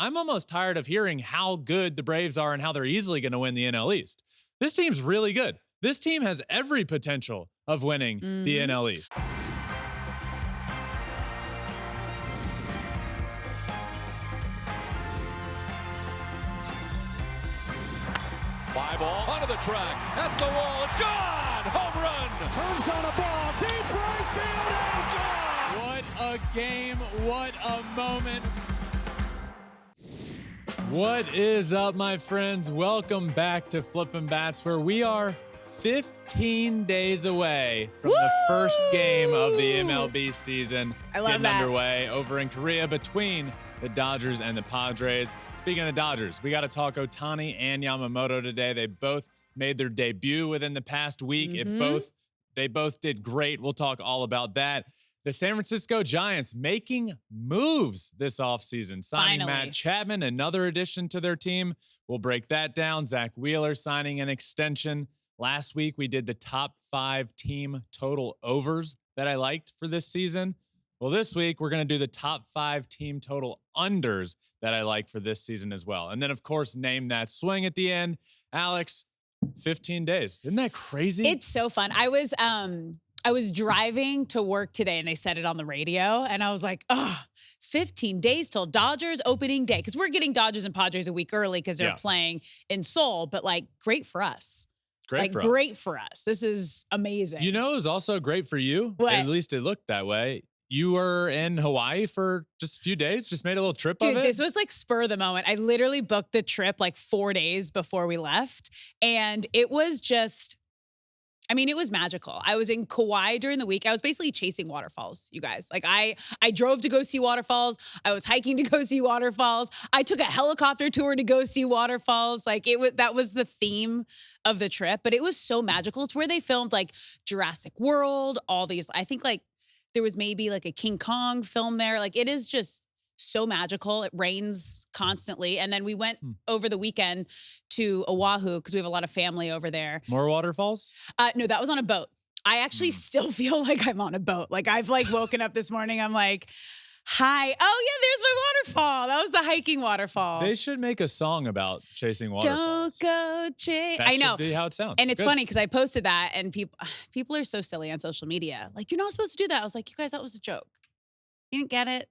I'm almost tired of hearing how good the Braves are and how they're easily going to win the NL East. This team's really good. This team has every potential of winning the NL East. Fly ball onto the track, at the wall, it's gone! Home run! Turns on a ball, deep right field, and gone! What a game, what a moment. What is up, my friends? Welcome back to Flippin Bats, where we are 15 days away from the first game of the MLB season. I love getting that. underway over in Korea between the Dodgers and the Padres. Speaking of Dodgers, we got to talk Ohtani and Yamamoto today. They both made their debut within the past week. They both did great. We'll talk all about that. The San Francisco Giants making moves this offseason, signing Matt Chapman, another addition to their team. We'll break that down. Zack Wheeler signing an extension. Last week, we did the top 5 team total overs that I liked for this season. Well, this week, we're going to do the top 5 team total unders that I like for this season as well. And then, of course, name that swing at the end. Alex, 15 days. Isn't that crazy? It's so fun. I was driving to work today and they said it on the radio and I was like, 15 days till Dodgers opening day. Because we're getting Dodgers and Padres a week early because they're playing in Seoul, but like great for us. Great for us. This is amazing. You know, it was also great for you. What? At least it looked that way. You were in Hawaii for just a few days, just made a little trip of it. Dude, this was like spur of the moment. I literally booked the trip like 4 days before we left. And it was just, it was magical. I was in Kauai during the week. I was basically chasing waterfalls, you guys. Like I drove to go see waterfalls. I was hiking to go see waterfalls. I took a helicopter tour to go see waterfalls. That was the theme of the trip, but it was so magical. It's where they filmed like Jurassic World, all these, I think like there was maybe like a King Kong film there. Like it is just so magical. It rains constantly. And then we went over the weekend to Oahu because we have a lot of family over there. More waterfalls? No, that was on a boat. I actually still feel like I'm on a boat. Like I've like woken up this morning. I'm like, hi. Oh yeah, there's my waterfall. That was the hiking waterfall. They should make a song about chasing waterfalls. Don't go chase. That I know. should be how it sounds. And it's funny because I posted that and people are so silly on social media. Like, you're not supposed to do that. I was like, you guys, that was a joke. You didn't get it.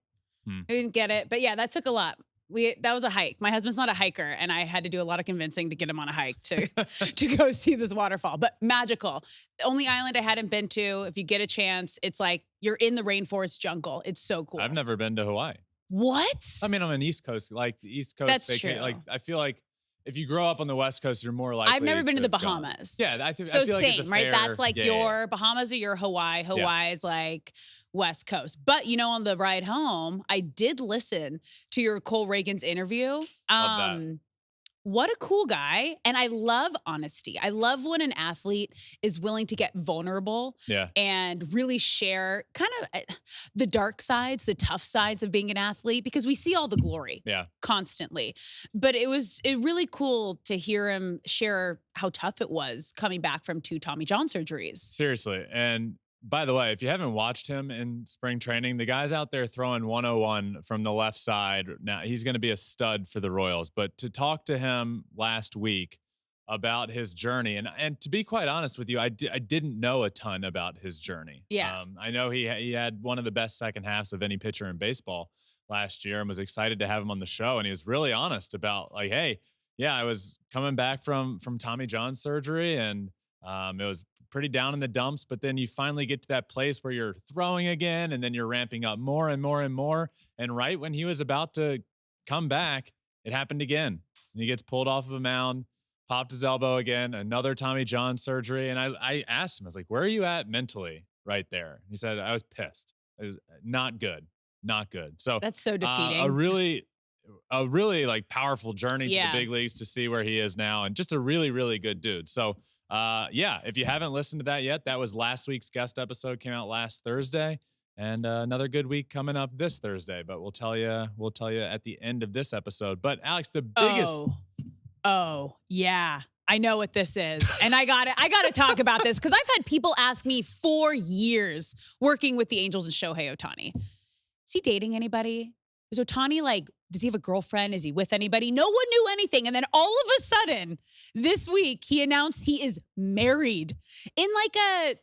You didn't get it. But yeah, that took a lot. That was a hike. My husband's not a hiker, and I had to do a lot of convincing to get him on a hike to go see this waterfall. But magical. The only island I hadn't been to, if you get a chance, it's like you're in the rainforest jungle. It's so cool. I've never been to Hawaii. What? I mean, I'm an East Coast, like the East Coast. That's true. Like I feel like if you grow up on the West Coast, you're more likely. I've never been to the go. Bahamas. Yeah, I feel so like it's a same, right? fair That's like game. your Bahamas or your Hawaii. Hawaii is like West Coast. But on the ride home, I did listen to your Cole Reagan's interview. Love that. What a cool guy. And I love honesty. I love when an athlete is willing to get vulnerable and really share kind of the dark sides, the tough sides of being an athlete, because we see all the glory constantly. But it was really cool to hear him share how tough it was coming back from 2 Tommy John surgeries. Seriously. And by the way, if you haven't watched him in spring training, the guy's out there throwing 101 from the left side. Now, he's going to be a stud for the Royals. But to talk to him last week about his journey, and to be quite honest with you, I didn't know a ton about his journey. Yeah. I know he had one of the best second halves of any pitcher in baseball last year and was excited to have him on the show. And he was really honest about like, hey, yeah, I was coming back from Tommy John surgery and it was pretty down in the dumps, but then you finally get to that place where you're throwing again and then you're ramping up more and more and more. And right when he was about to come back, it happened again. And he gets pulled off of a mound, popped his elbow again, another Tommy John surgery. And I asked him, I was like, where are you at mentally right there? He said, I was pissed. It was not good. Not good. So that's so defeating. A really like powerful journey to the big leagues to see where he is now, and just a really, really good dude. So if you haven't listened to that yet, that was last week's guest episode, came out last Thursday, and another good week coming up this Thursday, but we'll tell you at the end of this episode. But Alex, the biggest yeah, I know what this is. And I got to talk about this because I've had people ask me for years working with the Angels and Shohei Ohtani. Is he dating anybody? is Ohtani like, does he have a girlfriend? Is he with anybody? No one knew anything. And then all of a sudden, this week, he announced he is married in like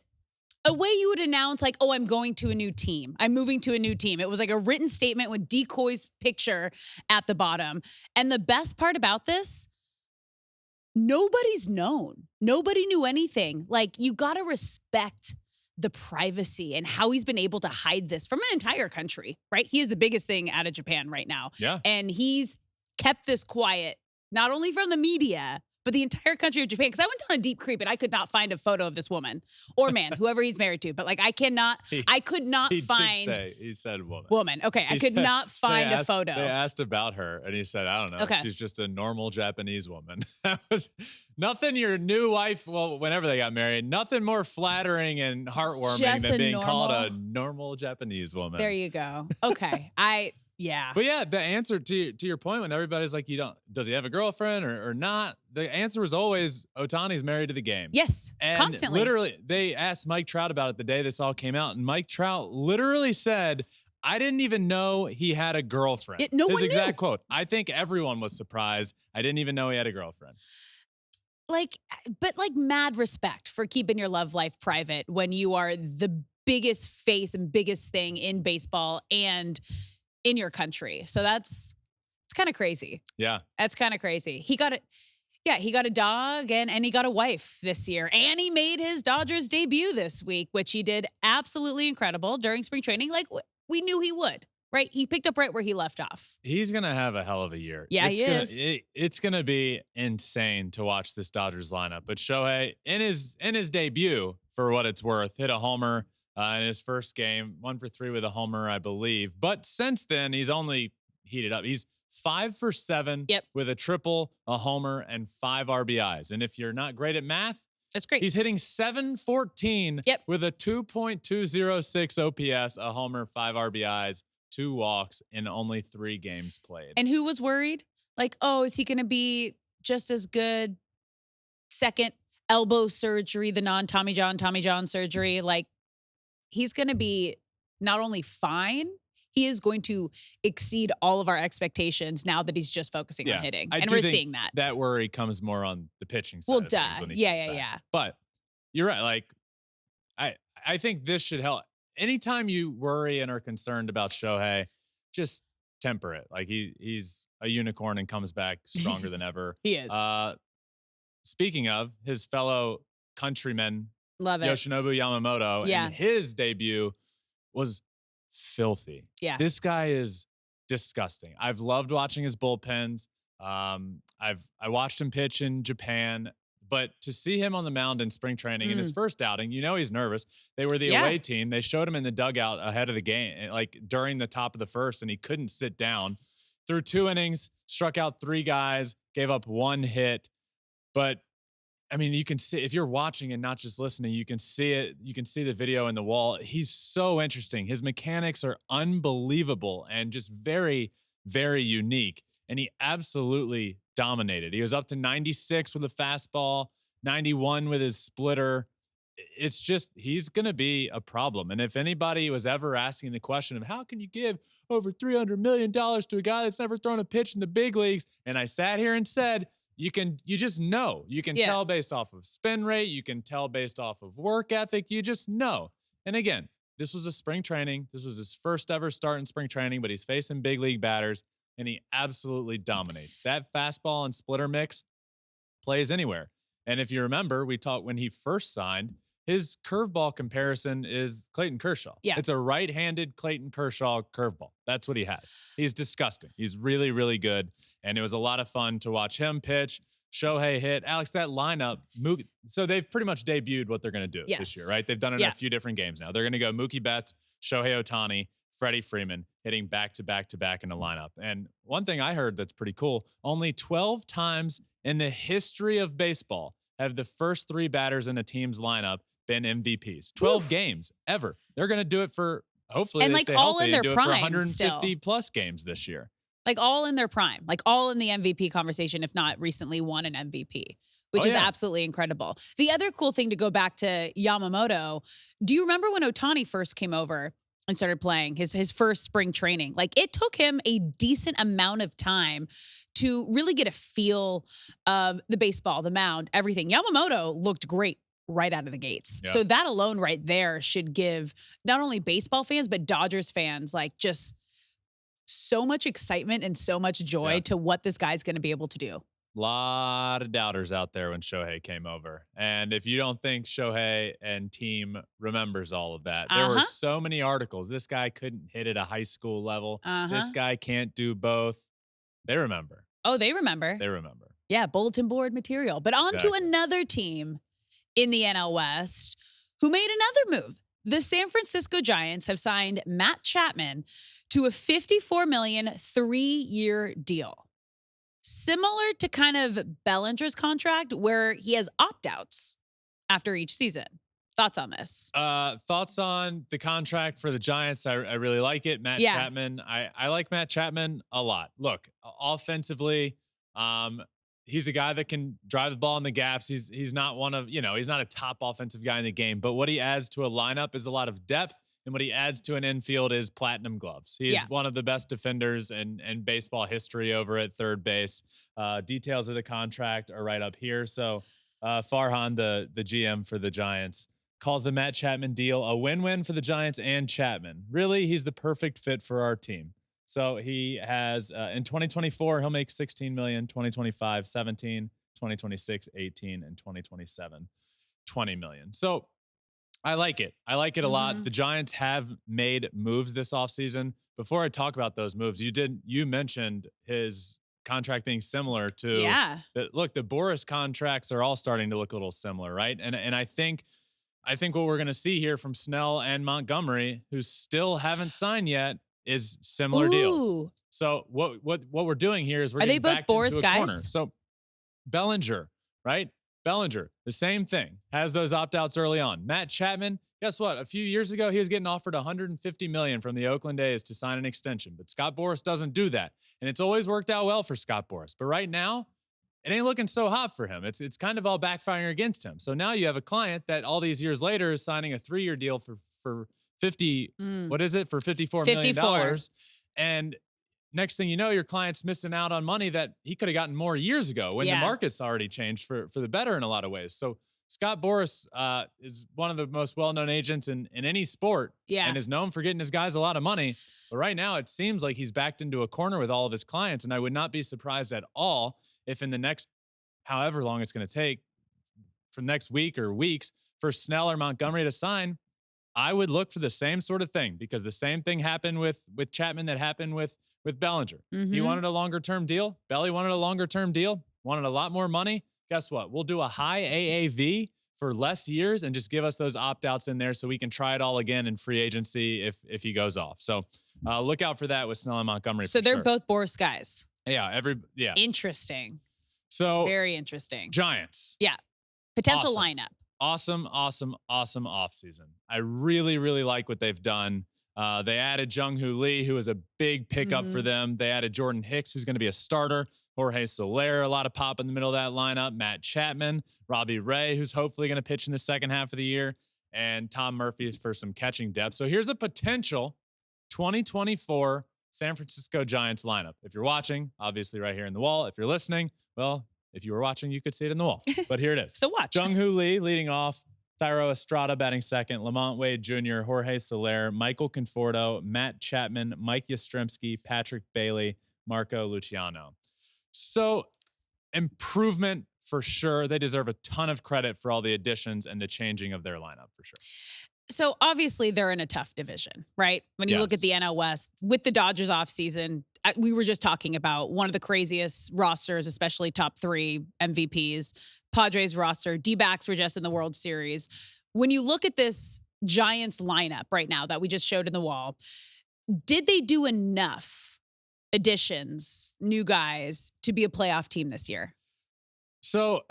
a way you would announce like, oh, I'm going to a new team. I'm moving to a new team. It was like a written statement with Decoy's picture at the bottom. And the best part about this, nobody's known. Nobody knew anything. Like, you got to respect the privacy and how he's been able to hide this from an entire country, right? He is the biggest thing out of Japan right now. Yeah. And he's kept this quiet, not only from the media, but the entire country of Japan. Because I went down a deep creep and I could not find a photo of this woman or man, whoever he's married to. But like, I could not find. He said woman. Woman. Okay. I could not find a photo. They asked about her and he said, I don't know. Okay. She's just a normal Japanese woman. That was nothing your new wife, well, whenever they got married, nothing more flattering and heartwarming than being called a normal Japanese woman. There you go. Okay. Yeah. But yeah, the answer to your point when everybody's like, does he have a girlfriend or not? The answer was always Ohtani's married to the game. Yes. And constantly. Literally, they asked Mike Trout about it the day this all came out. And Mike Trout literally said, I didn't even know he had a girlfriend. No one His exact knew. quote. I think everyone was surprised. I didn't even know he had a girlfriend. But mad respect for keeping your love life private when you are the biggest face and biggest thing in baseball and in your country. So it's kind of crazy. Yeah. That's kind of crazy. He got a dog and he got a wife this year. And he made his Dodgers debut this week, which he did absolutely incredible during spring training. Like we knew he would, right? He picked up right where he left off. He's going to have a hell of a year. Yeah, It's going to be insane to watch this Dodgers lineup. But Shohei, in his debut, for what it's worth, hit a homer in his first game, 1 for 3 with a homer, I believe. But since then, he's only heated up. He's 5 for 7 with a triple, a homer, and 5 RBIs. And if you're not great at math, that's great. He's hitting 714 with a 2.206 OPS, a homer, 5 RBIs, 2 walks in only 3 games played. And who was worried? Like, oh, is he going to be just as good? Second elbow surgery, the non-Tommy John surgery. Like, he's going to be not only fine, he is going to exceed all of our expectations now that he's just focusing on hitting. And we're seeing that. That worry comes more on the pitching side. Well, of things when he comes back. But you're right. Like, I think this should help. Anytime you worry and are concerned about Shohei, just temper it. Like he's a unicorn and comes back stronger than ever. He is. Speaking of his fellow countryman, love it, Yoshinobu Yamamoto, and his debut was filthy. Yeah. This guy is disgusting. I've loved watching his bullpens. I watched him pitch in Japan, but to see him on the mound in spring training in his first outing, he's nervous. They were the away team. They showed him in the dugout ahead of the game, like during the top of the first, and he couldn't sit down. Through 2 innings, struck out 3 guys, gave up 1 hit. But I mean, you can see, if you're watching and not just listening, you can see it. You can see the video in the wall. He's so interesting. His mechanics are unbelievable and just very, very unique. And he absolutely dominated. He was up to 96 with a fastball, 91 with his splitter. It's just, he's going to be a problem. And if anybody was ever asking the question of how can you give over $300 million to a guy that's never thrown a pitch in the big leagues? And I sat here and said, you just know. You can tell based off of spin rate. You can tell based off of work ethic. You just know. And again, this was a spring training. This was his first ever start in spring training, but he's facing big league batters, and he absolutely dominates. That fastball and splitter mix plays anywhere. And if you remember, we talked when he first signed, his curveball comparison is Clayton Kershaw. Yeah. It's a right-handed Clayton Kershaw curveball. That's what he has. He's disgusting. He's really, really good. And it was a lot of fun to watch him pitch. Shohei hit. Alex, that lineup, so they've pretty much debuted what they're going to do this year, right? They've done it in a few different games now. They're going to go Mookie Betts, Shohei Ohtani, Freddie Freeman, hitting back-to-back-to-back in the lineup. And one thing I heard that's pretty cool, only 12 times in the history of baseball have the first 3 batters in a team's lineup been MVPs. 12 games ever. They're going to do it for, hopefully, and they like stay all healthy in their and do prime it for 150 still. plus games this year. Like all in their prime, like all in the MVP conversation, if not recently won an MVP, which is absolutely incredible. The other cool thing to go back to Yamamoto, do you remember when Ohtani first came over? and started playing his first spring training. Like, it took him a decent amount of time to really get a feel of the baseball, the mound, everything. Yamamoto looked great right out of the gates. Yeah. So that alone right there should give not only baseball fans, but Dodgers fans, like, just so much excitement and so much joy to what this guy's going to be able to do. Lot of doubters out there when Shohei came over. And if you don't think Shohei and team remembers all of that, there were so many articles. This guy couldn't hit at a high school level. This guy can't do both. They remember. Oh, they remember. They remember. Yeah, bulletin board material. But on to another team in the NL West who made another move. The San Francisco Giants have signed Matt Chapman to a $54 million 3-year deal. Similar to kind of Bellinger's contract, where he has opt-outs after each season. Thoughts on this? Thoughts on the contract for the Giants? I really like it. Matt Chapman. I like Matt Chapman a lot. Look, offensively, he's a guy that can drive the ball in the gaps. He's not he's not a top offensive guy in the game, but what he adds to a lineup is a lot of depth, and what he adds to an infield is platinum gloves. He is one of the best defenders in baseball history over at third base. Details of the contract are right up here. So Farhan, the GM for the Giants, calls the Matt Chapman deal a win-win for the Giants and Chapman. Really, he's the perfect fit for our team. So he has, in 2024, he'll make $16 million, 2025, 17, 2026, 18, and 2027, $20 million. So I like it. I like it a lot. The Giants have made moves this offseason. Before I talk about those moves, you mentioned his contract being similar to the Boris contracts are all starting to look a little similar, right? And I think what we're going to see here from Snell and Montgomery, who still haven't signed yet, is similar deals. So what we're doing here is we're getting back into a corner. So Bellinger, right? Bellinger, the same thing, has those opt-outs early on. Matt Chapman, guess what? A few years ago, he was getting offered $150 million from the Oakland A's to sign an extension, but Scott Boras doesn't do that. And it's always worked out well for Scott Boras. But right now, it ain't looking so hot for him. It's kind of all backfiring against him. So now you have a client that all these years later is signing a 3-year deal for $54 million. And next thing you know, your client's missing out on money that he could have gotten more years ago when the market's already changed for the better in a lot of ways. So Scott Boras is one of the most well-known agents in any sport and is known for getting his guys a lot of money. But right now, it seems like he's backed into a corner with all of his clients, and I would not be surprised at all if in the next however long it's going to take for next week or weeks for Snell or Montgomery to sign, I would look for the same sort of thing, because the same thing happened with Chapman that happened with Bellinger. He wanted a longer-term deal. Belly wanted a longer-term deal, wanted a lot more money. Guess what? We'll do a high AAV for less years and just give us those opt-outs in there so we can try it all again in free agency if he goes off. So look out for that with Snell and Montgomery. So they're both Boras guys. Yeah. Interesting. So very interesting. Giants. Yeah. Potential lineup. Awesome offseason. I really, really like what they've done. They added Jung-Hoo Lee, who was a big pickup for them. They added Jordan Hicks, who's going to be a starter. Jorge Soler, a lot of pop in the middle of that lineup. Matt Chapman, Robbie Ray, who's hopefully going to pitch in the second half of the year, and Tom Murphy for some catching depth. So here's a potential 2024 San Francisco Giants lineup. If you're watching, obviously right here in the wall. If you're listening, well, if you were watching, you could see it in the wall. But here it is. So watch. Jung-Hoo Lee leading off. Thairo Estrada batting second. Lamont Wade Jr., Jorge Soler, Michael Conforto, Matt Chapman, Mike Yastrzemski, Patrick Bailey, Marco Luciano. So improvement for sure. They deserve a ton of credit for all the additions and the changing of their lineup for sure. So obviously they're in a tough division, right? When you look at the NL West with the Dodgers offseason, we were just talking about one of the craziest rosters, especially top 3 MVPs. Padres roster, D-backs were just in the World Series. When you look at this Giants lineup right now that we just showed in the wall, did they do enough additions, new guys, to be a playoff team this year? So,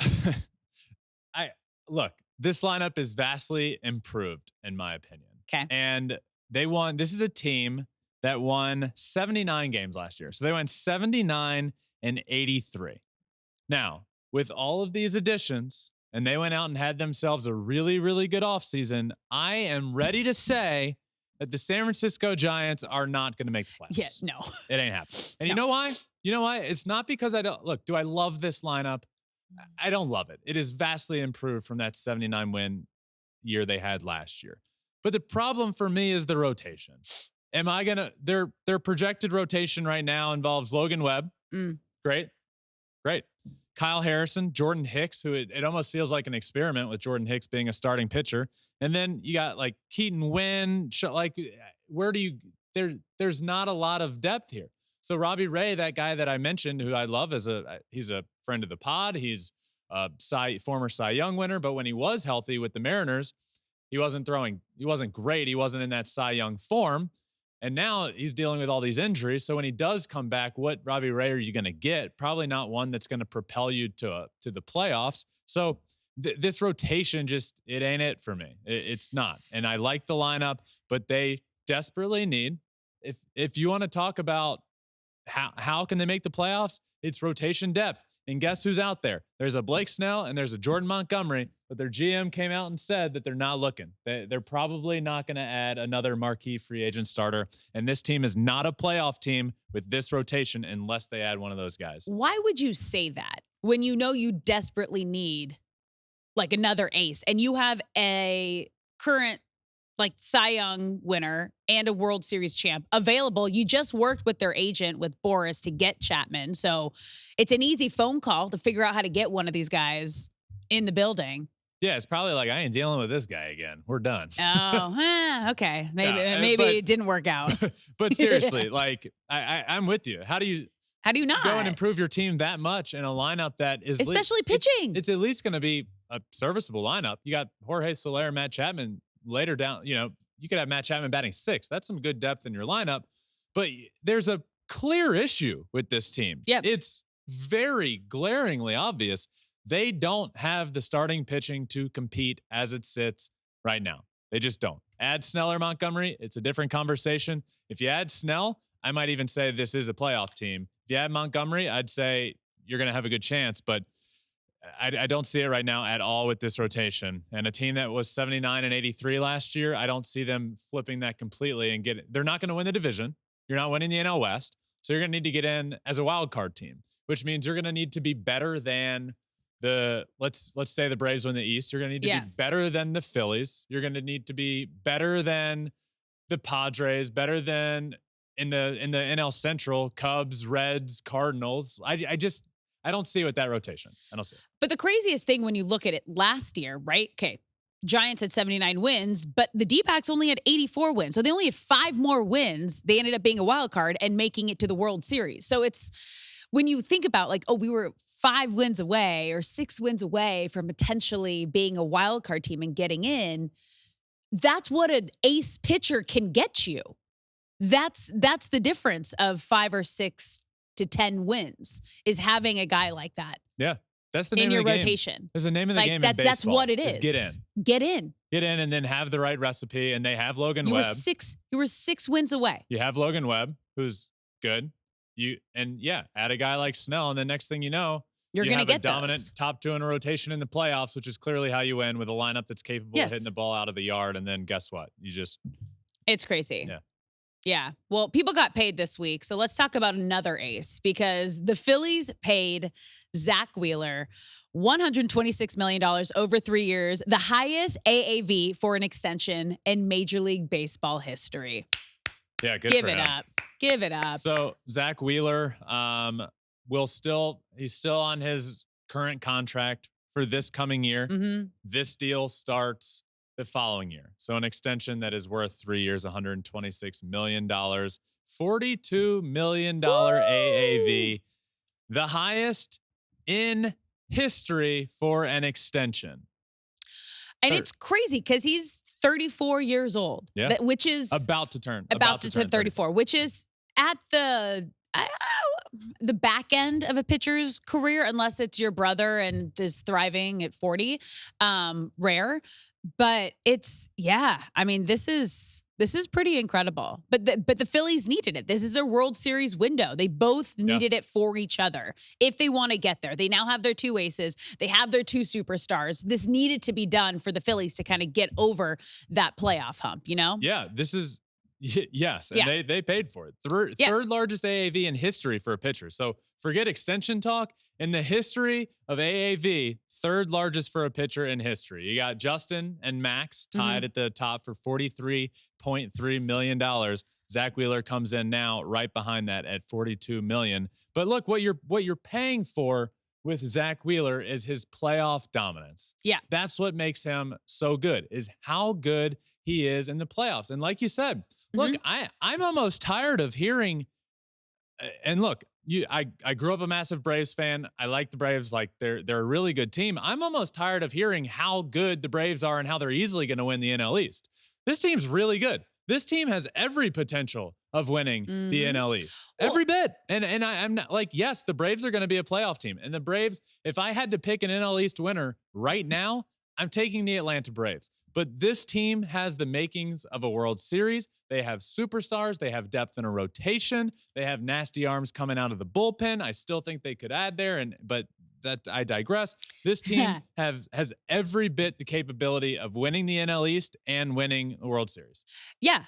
this lineup is vastly improved, in my opinion. Okay. And this is a team that won 79 games last year. So they went 79 and 83. Now, with all of these additions, and they went out and had themselves a really, really good offseason, I am ready to say that the San Francisco Giants are not going to make the playoffs. Yeah, no. It ain't happening. And you No. know why? You know why? It's not because I don't look, do I love this lineup? I don't love it. It is vastly improved from that 79 win year they had last year. But the problem for me is the rotation. Am I going to their projected rotation right now involves Logan Webb. Great. Kyle Harrison, Jordan Hicks, who it almost feels like an experiment with Jordan Hicks being a starting pitcher. And then you got like Keaton Wynn, like where do you there's not a lot of depth here. So Robbie Ray, that guy that I mentioned, who I love he's a friend of the pod. He's a former Cy Young winner, but when he was healthy with the Mariners, he wasn't great. He wasn't in that Cy Young form. And now he's dealing with all these injuries. So when he does come back, what Robbie Ray are you going to get? Probably not one that's going to propel you to the playoffs. So this rotation it ain't it for me. It's not. And I like the lineup, but they desperately need, if you want to talk about how can they make the playoffs, it's rotation depth. And guess who's out there? There's a Blake Snell and there's a Jordan Montgomery, but their GM came out and said that they're not looking. They're probably not going to add another marquee free agent starter. And this team is not a playoff team with this rotation unless they add one of those guys. Why would you say that when you know you desperately need like another ace and you have a current like Cy Young winner and a World Series champ available? You just worked with their agent, with Boris, to get Chapman. So it's an easy phone call to figure out how to get one of these guys in the building. Yeah, it's probably like, I ain't dealing with this guy again. We're done. Oh, okay. Maybe it didn't work out. But seriously, like I'm with you. How do you not go and improve your team that much in a lineup that is especially pitching? It's at least going to be a serviceable lineup. You got Jorge Soler, Matt Chapman later down. You could have Matt Chapman batting 6th. That's some good depth in your lineup. But there's a clear issue with this team. Yep. It's very glaringly obvious. They don't have the starting pitching to compete as it sits right now. They just don't. Add Snell or Montgomery, it's a different conversation. If you add Snell, I might even say this is a playoff team. If you add Montgomery, I'd say you're going to have a good chance, but I don't see it right now at all with this rotation. And a team that was 79 and 83 last year, I don't see them flipping that completely and they're not going to win the division. You're not winning the NL West. So you're going to need to get in as a wild card team, which means you're going to need to be better than let's say the Braves win the East. You're going to need to be better than the Phillies. You're going to need to be better than the Padres, better than in the NL Central, Cubs, Reds, Cardinals. I don't see it with that rotation. I don't see it. But the craziest thing when you look at it last year, right? Okay, Giants had 79 wins, but the D-backs only had 84 wins. So they only had 5 more wins. They ended up being a wild card and making it to the World Series. So it's, when you think about like, oh, we were 5 wins away or 6 wins away from potentially being a wild card team and getting in, that's what an ace pitcher can get you. That's the difference of 5 or 6 to 10 wins, is having a guy like that. Yeah. That's the name in your of the rotation. Game. That's the name of the game in baseball. That's what it is. Get in. Get in. And then have the right recipe. And they have Logan Webb. You were 6 wins away. You have Logan Webb, who's good. Add a guy like Snell, and the next thing you know, you're going to get a dominant those. top 2 in a rotation in the playoffs, which is clearly how you win, with a lineup that's capable of hitting the ball out of the yard. And then guess what? It's crazy. Yeah. Yeah. Well, people got paid this week. So let's talk about another ace, because the Phillies paid Zack Wheeler $126 million over 3 years, the highest AAV for an extension in Major League Baseball history. Yeah, good Give for it him. up. Give it up. So Zack Wheeler he's still on his current contract for this coming year. Mm-hmm. This deal starts the following year. So an extension that is worth 3 years, $126 million, $42 million AAV, the highest in history for an extension. And it's crazy because he's 34 years old, which is about to turn 34, which is at the back end of a pitcher's career, unless it's your brother and is thriving at 40. Rare. But it's, I mean, this is pretty incredible. But the Phillies needed it. This is their World Series window. They both needed it for each other if they want to get there. They now have their 2 aces. They have their 2 superstars. This needed to be done for the Phillies to kind of get over that playoff hump, you know? Yeah, this is Yes, and they paid for it. Third largest AAV in history for a pitcher. So forget extension talk. In the history of AAV, third largest for a pitcher in history. You got Justin and Max tied at the top for $43.3 million. Zack Wheeler comes in now right behind that at $42 million. But look, what you're paying for with Zack Wheeler is his playoff dominance. Yeah. That's what makes him so good, is how good he is in the playoffs. And like you said, look, I'm almost tired of hearing, and look, I grew up a massive Braves fan. I like the Braves. Like they're a really good team. I'm almost tired of hearing how good the Braves are and how they're easily going to win the NL East. This team's really good. This team has every potential of winning the NL East. Every bit. And I'm not like, yes, the Braves are going to be a playoff team. And the Braves, if I had to pick an NL East winner right now, I'm taking the Atlanta Braves. But this team has the makings of a World Series. They have superstars. They have depth in a rotation. They have nasty arms coming out of the bullpen. I still think they could add there, but that I digress. This team has every bit the capability of winning the NL East and winning the World Series. Yeah.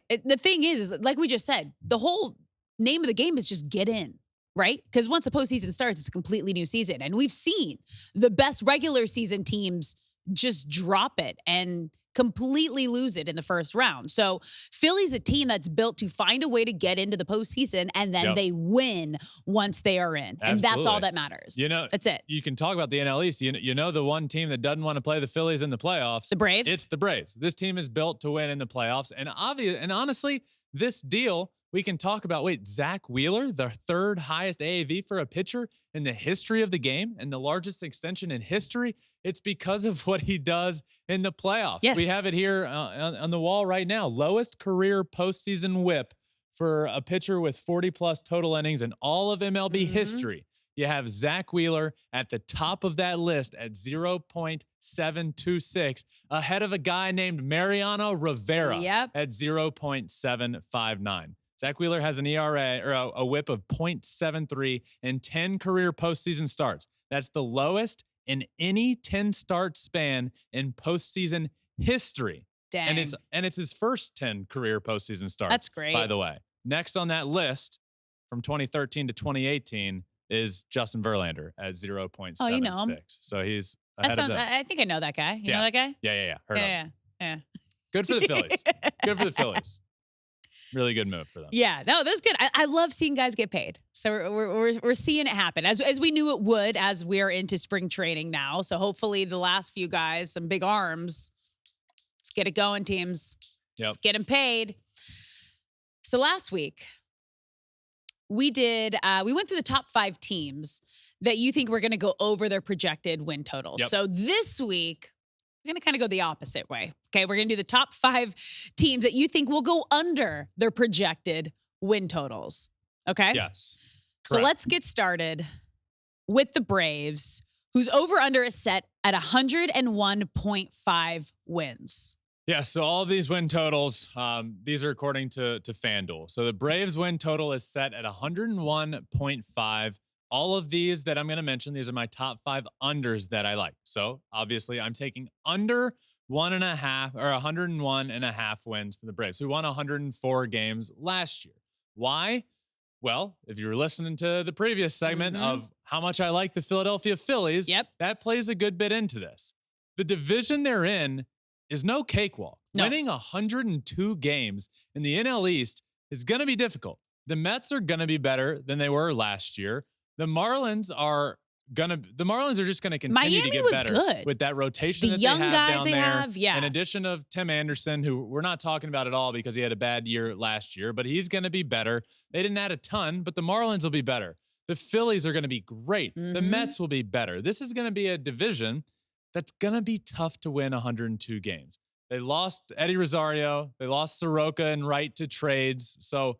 The thing is like we just said, the whole name of the game is just get in, right? Because once the postseason starts, it's a completely new season. And we've seen the best regular season teams just drop it and completely lose it in the first round. So Philly's a team that's built to find a way to get into the postseason, and then they win once they are in. And that's all that matters. That's it. You can talk about the NL East. You know the one team that doesn't want to play the Phillies in the playoffs. The Braves? It's the Braves. This team is built to win in the playoffs. And honestly, this deal, we can talk about, Zack Wheeler, the third highest AAV for a pitcher in the history of the game and the largest extension in history. It's because of what he does in the playoffs. Yes. We have it here on the wall right now. Lowest career postseason whip for a pitcher with 40-plus total innings in all of MLB history. You have Zack Wheeler at the top of that list at 0.726, ahead of a guy named Mariano Rivera at 0.759. Zack Wheeler has an ERA or a whip of 0.73 in 10 career postseason starts. That's the lowest in any 10-start span in postseason history. Dang. And it's his first 10 career postseason starts. That's great. By the way, next on that list from 2013 to 2018 is Justin Verlander at 0.76. Oh, you know him. So he's ahead of them. I think I know that guy. You know that guy? Yeah. Heard of him. Yeah. Good for the Phillies. Good for the Phillies. Really good move for them. Yeah, no, that's good. I love seeing guys get paid. So we're seeing it happen as we knew it would as we're into spring training now. So hopefully the last few guys, some big arms, let's get it going, teams. Yep. Let's get them paid. So last week we went through the top 5 teams that you think were going to go over their projected win totals. Yep. So this week, we're going to kind of go the opposite way. Okay, we're going to do the top 5 teams that you think will go under their projected win totals. Okay? Yes. So Correct. let's get started with the Braves, whose over-under is set at 101.5 wins. Yeah, so all of these win totals, these are according to FanDuel. So the Braves win total is set at 101.5. All of these that I'm going to mention, these are my top 5 unders that I like. So obviously I'm taking under 1.5 or 101.5 wins for the Braves, who won 104 games last year. Why? Well, if you were listening to the previous segment of how much I like the Philadelphia Phillies, that plays a good bit into this. The division they're in is no cakewalk. No. Winning 102 games in the NL East is going to be difficult. The Mets are going to be better than they were last year. The Marlins are just going to continue to get better with that rotation that young they have guys down they there. have, In addition of Tim Anderson, who we're not talking about at all because he had a bad year last year, but he's going to be better. They didn't add a ton, but the Marlins will be better. The Phillies are going to be great. The Mets will be better. This is going to be a division that's going to be tough to win 102 games. They lost Eddie Rosario. They lost Soroka and Wright to trades. So,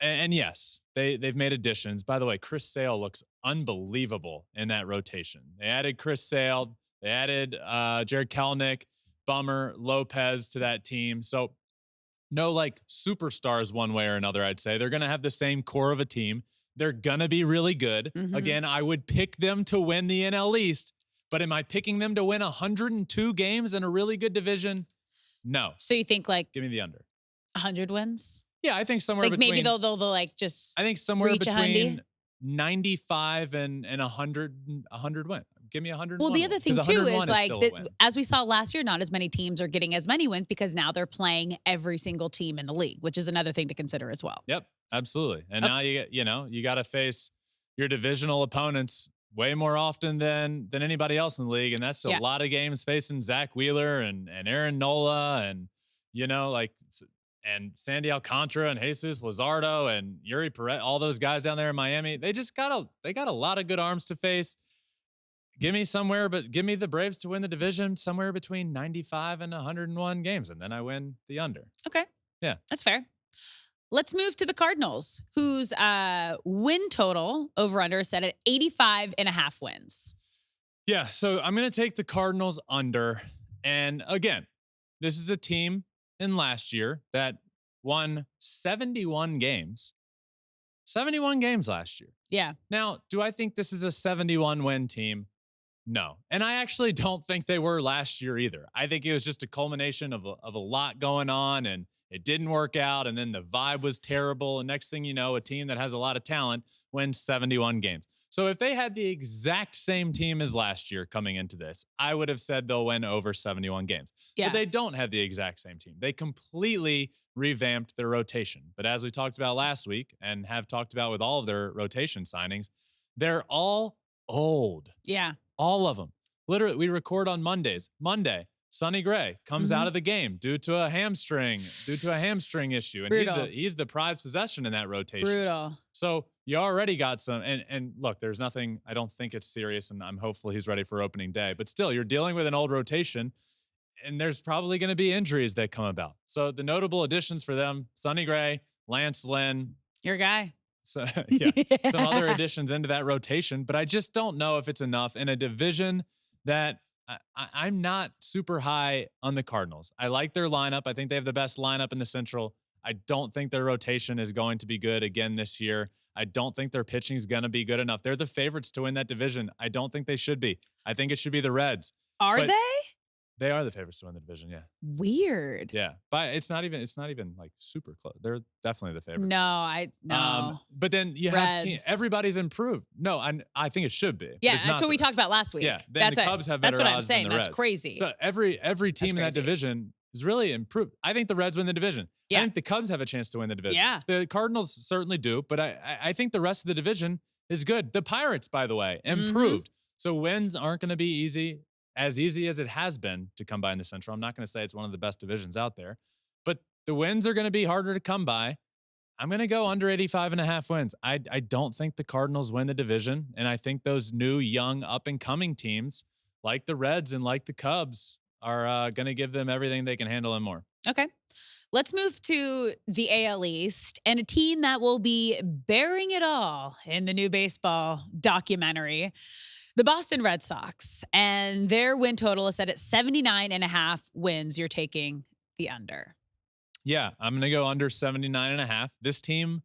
and yes, they've made additions. By the way, Chris Sale looks unbelievable in that rotation. They added Chris Sale. They added Jared Kelenic, Bummer, Lopez to that team. So no like superstars one way or another, I'd say. They're going to have the same core of a team. They're going to be really good. Again, I would pick them to win the NL East, but am I picking them to win 102 games in a really good division? No. So you think like give me the under. 100 wins. Yeah, I think somewhere Like between. maybe they'll like just. I think somewhere reach a between 95 and 100 win. Give me 101. Well, the other thing too is like still a win. as we saw last year, not as many teams are getting as many wins because now they're playing every single team in the league, which is another thing to consider as well. Yep, absolutely. And now you got to face your divisional opponents way more often than anybody else in the league, and that's a lot of games facing Zack Wheeler and Aaron Nola and and Sandy Alcantara and Jesus Luzardo and Yuri Perez, all those guys down there in Miami. They got a lot of good arms to face. Give me the Braves to win the division somewhere between 95 and 101 games, and then I win the under. Okay. Yeah. That's fair. Let's move to the Cardinals, whose win total over-under is set at 85.5 wins. Yeah, so I'm going to take the Cardinals under. And again, this is a team in last year that won 71 games. 71 games last year. Yeah. Now, do I think this is a 71-win team? No. And I actually don't think they were last year either. I think it was just a culmination of a lot going on, and it didn't work out, and then the vibe was terrible. And next thing you know, a team that has a lot of talent wins 71 games. So if they had the exact same team as last year coming into this, I would have said they'll win over 71 games. Yeah. But they don't have the exact same team. They completely revamped their rotation. But as we talked about last week and have talked about with all of their rotation signings, they're all old. Yeah. All of them. Literally, we record on Mondays. Monday, Sonny Gray comes out of the game due to a hamstring issue. And he's the prized possession in that rotation. Brutal. So you already got some, and look, there's nothing, I don't think it's serious, and I'm hopeful he's ready for opening day. But still, you're dealing with an old rotation, and there's probably going to be injuries that come about. So the notable additions for them, Sonny Gray, Lance Lynn. Your guy. So some other additions into that rotation, but I just don't know if it's enough in a division that I'm not super high on the Cardinals. I like their lineup. I think they have the best lineup in the Central. I don't think their rotation is going to be good again this year. I don't think their pitching is going to be good enough. They're the favorites to win that division. I don't think they should be. I think it should be the Reds. Are they? They are the favorites to win the division, yeah. Weird. Yeah, but it's not even like super close. They're definitely the favorites. No. But then you have everybody's improved. No, I think it should be. Yeah, that's what we talked about last week. Yeah, then the Cubs have better That's what I'm odds saying. than the That's Reds. crazy. So every team in that division is really improved. I think the Reds win the division. Yeah. I think the Cubs have a chance to win the division. Yeah. The Cardinals certainly do, but I think the rest of the division is good. The Pirates, by the way, improved. So wins aren't going to be as easy as it has been to come by in the Central. I'm not going to say it's one of the best divisions out there, but the wins are going to be harder to come by. I'm going to go under 85.5 wins. I don't think the Cardinals win the division, and I think those new, young, up-and-coming teams like the Reds and like the Cubs are going to give them everything they can handle and more. Okay. Let's move to the AL East and a team that will be bearing it all in the new baseball documentary. The Boston Red Sox, and their win total is set at 79.5 wins. You're taking the under. Yeah, I'm going to go under 79.5. This team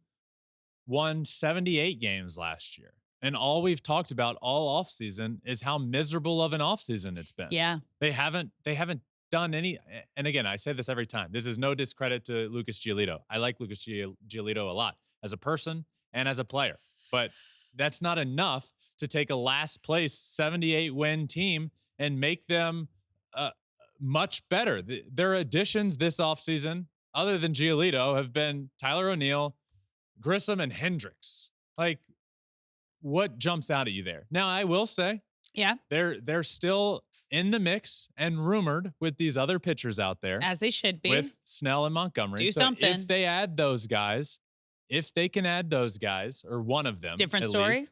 won 78 games last year. And all we've talked about all offseason is how miserable of an offseason it's been. Yeah. They haven't done any, and again, I say this every time. This is no discredit to Lucas Giolito. I like Lucas Giolito a lot as a person and as a player. But that's not enough to take a last place 78 win team and make them much better. Their additions this offseason, other than Giolito, have been Tyler O'Neill, Grissom, and Hendricks. Like, what jumps out at you there? Now, I will say, they're still in the mix and rumored with these other pitchers out there. As they should be. With Snell and Montgomery. Do something. If they add those guys, if they can add those guys, or one of them, different at story. Least,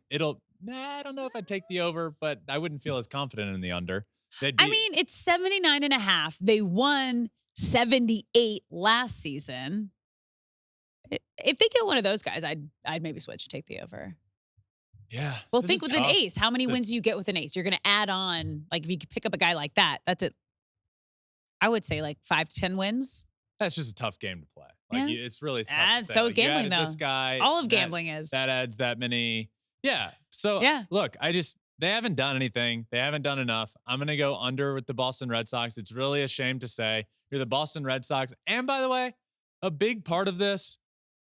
I don't know if I'd take the over, but I wouldn't feel as confident in the under. I mean, it's 79.5. They won 78 last season. If they get one of those guys, I'd maybe switch and take the over. Yeah. Well, think with an ace. How many wins do you get with an ace? You're going to add on, like, if you could pick up a guy like that, that's it. I would say like 5 to 10 wins. That's just a tough game to play. Like, it's really tough to say. So is gambling, though. This guy, all of gambling is. That adds that many. Yeah. So, look, they haven't done anything. They haven't done enough. I'm going to go under with the Boston Red Sox. It's really a shame to say. You're the Boston Red Sox. And by the way, a big part of this,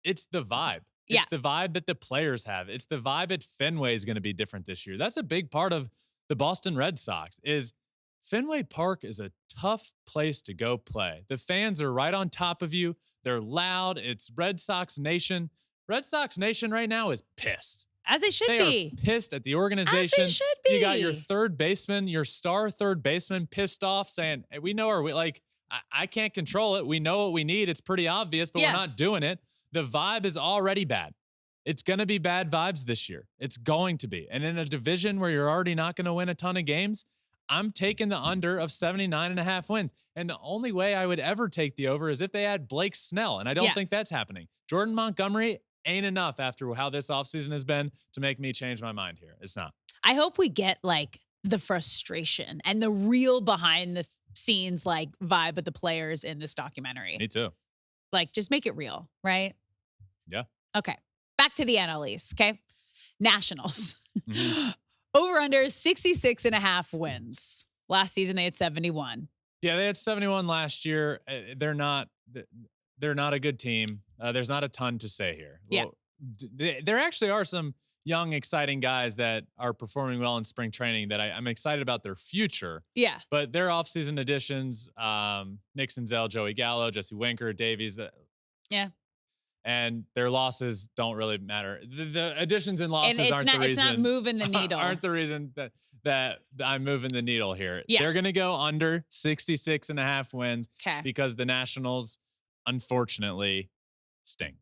it's the vibe. It's Yeah. the vibe that the players have. It's the vibe at Fenway is going to be different this year. That's a big part of the Boston Red Sox is Fenway Park is a tough place to go play. The fans are right on top of you. They're loud. It's Red Sox Nation. Red Sox Nation right now is pissed. As they should They be. are pissed at the organization. As they should be. You got your third baseman, your star third baseman pissed off saying, hey, we know I can't control it. We know what we need. It's pretty obvious, but we're not doing it. The vibe is already bad. It's going to be bad vibes this year. It's going to be. And in a division where you're already not going to win a ton of games, I'm taking the under of 79.5 wins. And the only way I would ever take the over is if they add Blake Snell. And I don't think that's happening. Jordan Montgomery ain't enough after how this offseason has been to make me change my mind here. It's not. I hope we get like the frustration and the real behind the scenes like vibe of the players in this documentary. Me too. Like just make it real, right? Yeah. Okay. Back to the NL East, okay? Nationals. Over under 66.5 wins. Last season they had 71. Yeah, they had 71 last year. They're not a good team. There's not a ton to say here. Yeah. There actually are some young, exciting guys that are performing well in spring training that I'm excited about their future. Yeah. But their offseason additions, Nick Senzel, Joey Gallo, Jesse Winker, Davies. Yeah. And their losses don't really matter. The additions and losses aren't the reason. It's not moving the needle. Aren't the reason that I'm moving the needle here. Yeah. They're going to go under 66.5 wins because the Nationals, unfortunately, stink.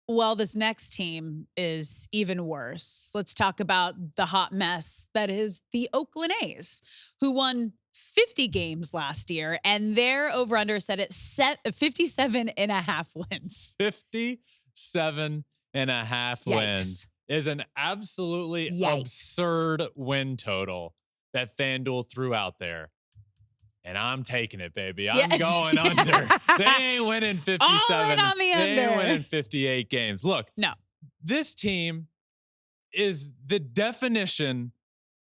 Well, this next team is even worse. Let's talk about the hot mess that is the Oakland A's, who won 50 games last year, and their over-under set at 57.5 wins. 57.5 wins is an absolutely absurd win total that FanDuel threw out there. And I'm taking it, baby. I'm going under. They ain't winning 57. All in on the under. They ain't winning 58 games. Look, no. This team is the definition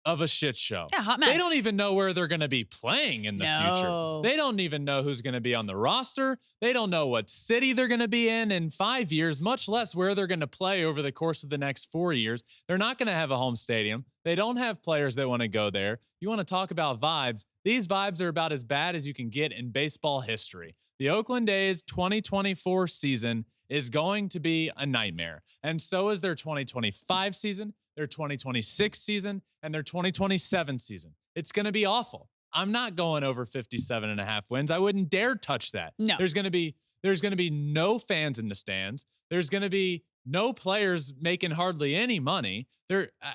of a shit show. Yeah, hot mess. They don't even know where they're going to be playing in the future. They don't even know who's going to be on the roster. They don't know what city they're going to be in 5 years, much less where they're going to play over the course of the next 4 years. They're not going to have a home stadium. They don't have players that want to go there. You want to talk about vibes? These vibes are about as bad as you can get in baseball history. The Oakland A's 2024 season is going to be a nightmare. And so is their 2025 season, their 2026 season, and their 2027 season. It's going to be awful. I'm not going over 57.5 wins. I wouldn't dare touch that. No. There's going to be no fans in the stands. There's going to be no players making hardly any money.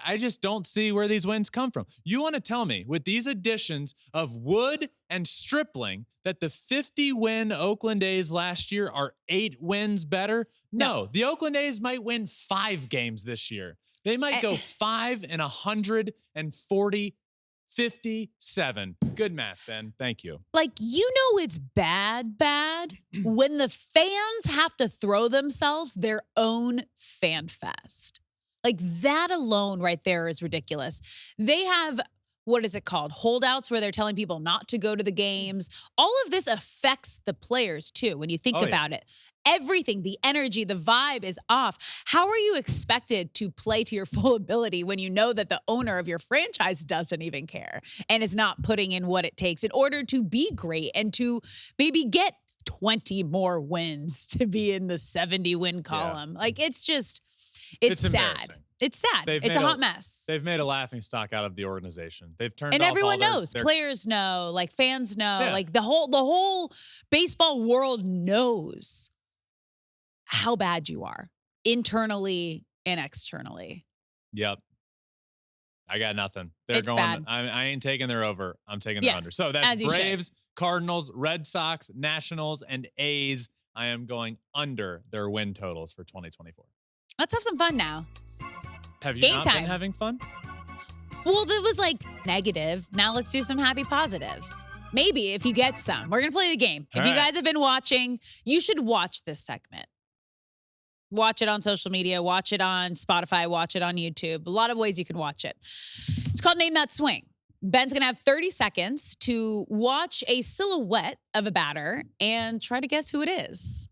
I just don't see where these wins come from. You want to tell me with these additions of Wood and Stripling that the 50-win Oakland A's last year are 8 wins better? No. The Oakland A's might win 5 games this year. They might go 5-140-57. Good math, Ben. Thank you. Like, you know it's bad when the fans have to throw themselves their own fan fest. Like, that alone right there is ridiculous. They have, what is it called? Holdouts, where they're telling people not to go to the games. All of this affects the players, too, when you think about it. Everything, the energy, the vibe is off. How are you expected to play to your full ability when you know that the owner of your franchise doesn't even care and is not putting in what it takes in order to be great and to maybe get 20 more wins to be in the 70-win column? Like, it's just, it's sad. It's sad. It's a hot mess. They've made a laughingstock out of the organization. They've turned and off everyone all knows. their Players know. Like, fans know. Like, the whole baseball world knows how bad you are internally and externally. Yep. I got nothing. They're going. Bad. I ain't taking their over. I'm taking their under. So that's Braves, Cardinals, Red Sox, Nationals, and A's. I am going under their win totals for 2024. Let's have some fun now. Have you Game not time. been having fun? Well, that was like negative. Now let's do some happy positives. Maybe if you get some. We're going to play the game. If you guys have been watching, you should watch this segment. Watch it on social media. Watch it on Spotify. Watch it on YouTube. A lot of ways you can watch it. It's called Name That Swing. Ben's going to have 30 seconds to watch a silhouette of a batter and try to guess who it is.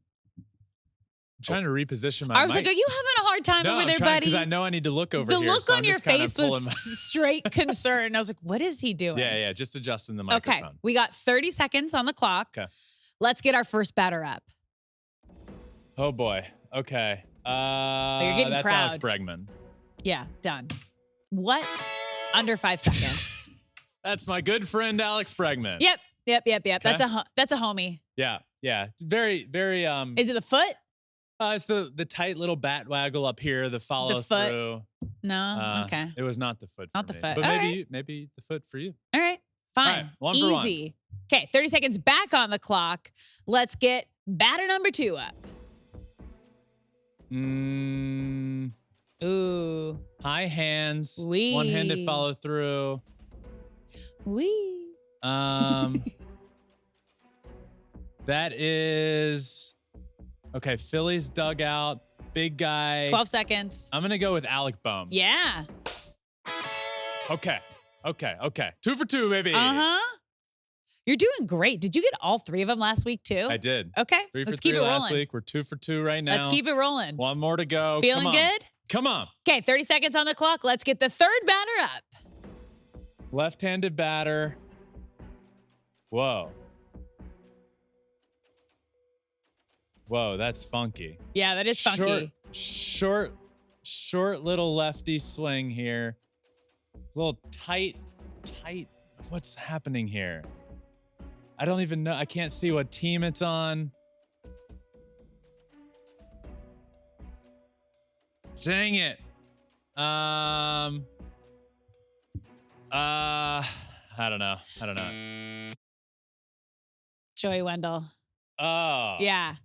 trying to reposition my I was mic. like, are you having a hard time No, over I'm there, trying, buddy? because I know I need to look over the here. look so on I'm your just kinda face was pulling my- straight concern. I was like, what is he doing? Yeah, just adjusting the Okay, microphone. we got 30 seconds on the clock. Okay. Let's get our first batter up. Oh boy. Okay. You're getting that's crowd. Alex Bregman. Yeah, done. What? Under 5 seconds. That's my good friend Alex Bregman. Yep. Okay. That's a homie. Yeah. Very, very. Is it the foot? It's the tight little bat waggle up here, the follow foot? through. No. Okay. It was not the foot. Not for the me. foot. But All maybe the foot for you. All right. Fine. All right, 1 for 1. Easy. Okay, 30 seconds back on the clock. Let's get batter number 2 up. Ooh. High hands. Wee. One-handed follow through. Wee. That is okay. Phillies dugout. Big guy. 12 seconds. I'm gonna go with Alec Bohm. Yeah. Okay. 2 for 2, baby. Uh-huh. You're doing great. Did you get all 3 of them last week too? I did. Okay. 3 for Let's 3 keep it last rolling. week. We're 2 for 2 right now. Let's keep it rolling. 1 more to go. Feeling Come on. good? Come on. Okay, 30 seconds on the clock. Let's get the third batter up. Left-handed batter. Whoa, that's funky. Yeah, that is funky. Short little lefty swing here. Little tight. What's happening here? I don't even know. I can't see what team it's on. Dang it. I don't know. Joey Wendell. Oh. Yeah.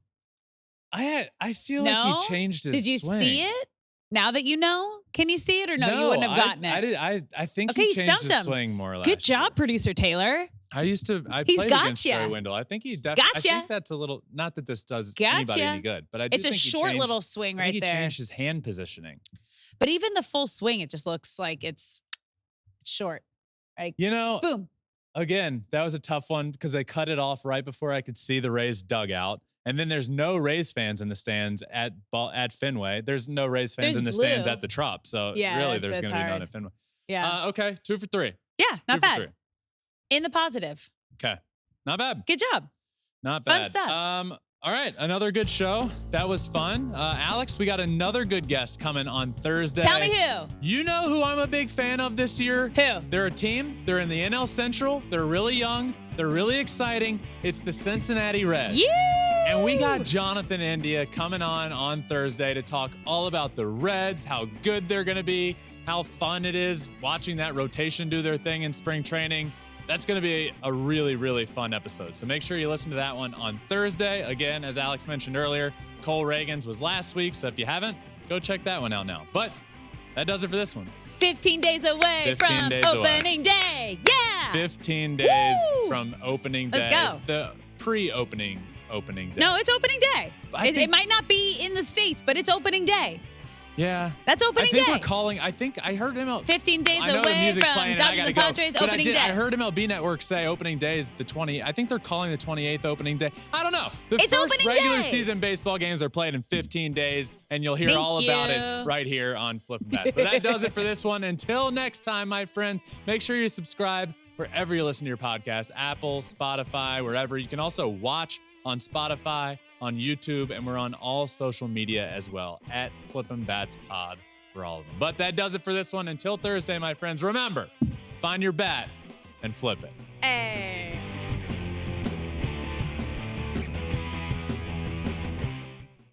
I feel No? like he changed his Did you swing. see it? Now that you know, can you see it or no? You wouldn't have gotten it. I think Okay, he you changed stumped his him. swing more or less. Good job, producer Taylor. I He's played got against ya. Joey Wendell. I think he definitely. Gotcha. I think that's a little. Not that this does anybody Gotcha. any good, but I do It's a think he short changed- little swing I think right he there. changed his hand positioning. But even the full swing, it just looks like it's short. Like, You know, boom. again, that was a tough one because they cut it off right before I could see the Rays dugout. And then there's no Rays fans in the stands at Fenway. There's no Rays fans There's in the stands blue. at the Trop. So Yeah, really, that's- there's that's going to be none hard. at Fenway. Yeah. Okay, 2 for 3. Yeah, 2 not for bad. 3. In the positive. Okay, not bad. Good job. Not Fun bad. stuff. All right, another good show. That was fun. Alex, we got another good guest coming on Thursday. Tell me who. You know who I'm a big fan of this year? Who? They're a team. They're in the NL Central. They're really young. They're really exciting. It's the Cincinnati Reds. Yeah. And we got Jonathan India coming on Thursday to talk all about the Reds, how good they're going to be, how fun it is watching that rotation do their thing in spring training. That's going to be a really, really fun episode. So make sure you listen to that one on Thursday. Again, as Alex mentioned earlier, Cole Reagan's was last week. So if you haven't, go check that one out now. But that does it for this one. 15 days away 15 from days away. opening day. Yeah. 15 days Woo! from opening day. Let's go. The pre-opening day. No, it's opening day. I It think- might not be in the States, but it's opening day. Yeah. That's opening I think day. we're calling. I think I heard MLB. 15 days I know the away music's from playing and I Dodgers gotta and go. Padres But opening day. I heard MLB Network say opening day is the 20. I think they're calling the 28th opening day. I don't know. The It's first opening regular day. season baseball games are played in 15 days, and you'll hear Thank all about you. it right here on Flippin Bats. But that does it for this one. Until next time, my friends, make sure you subscribe wherever you listen to your podcast, Apple, Spotify, wherever. You can also watch on Spotify, on YouTube, and we're on all social media as well at Flippin Bats Pod for all of them. But that does it for this one. Until Thursday, my friends, remember, find your bat and flip it. Hey.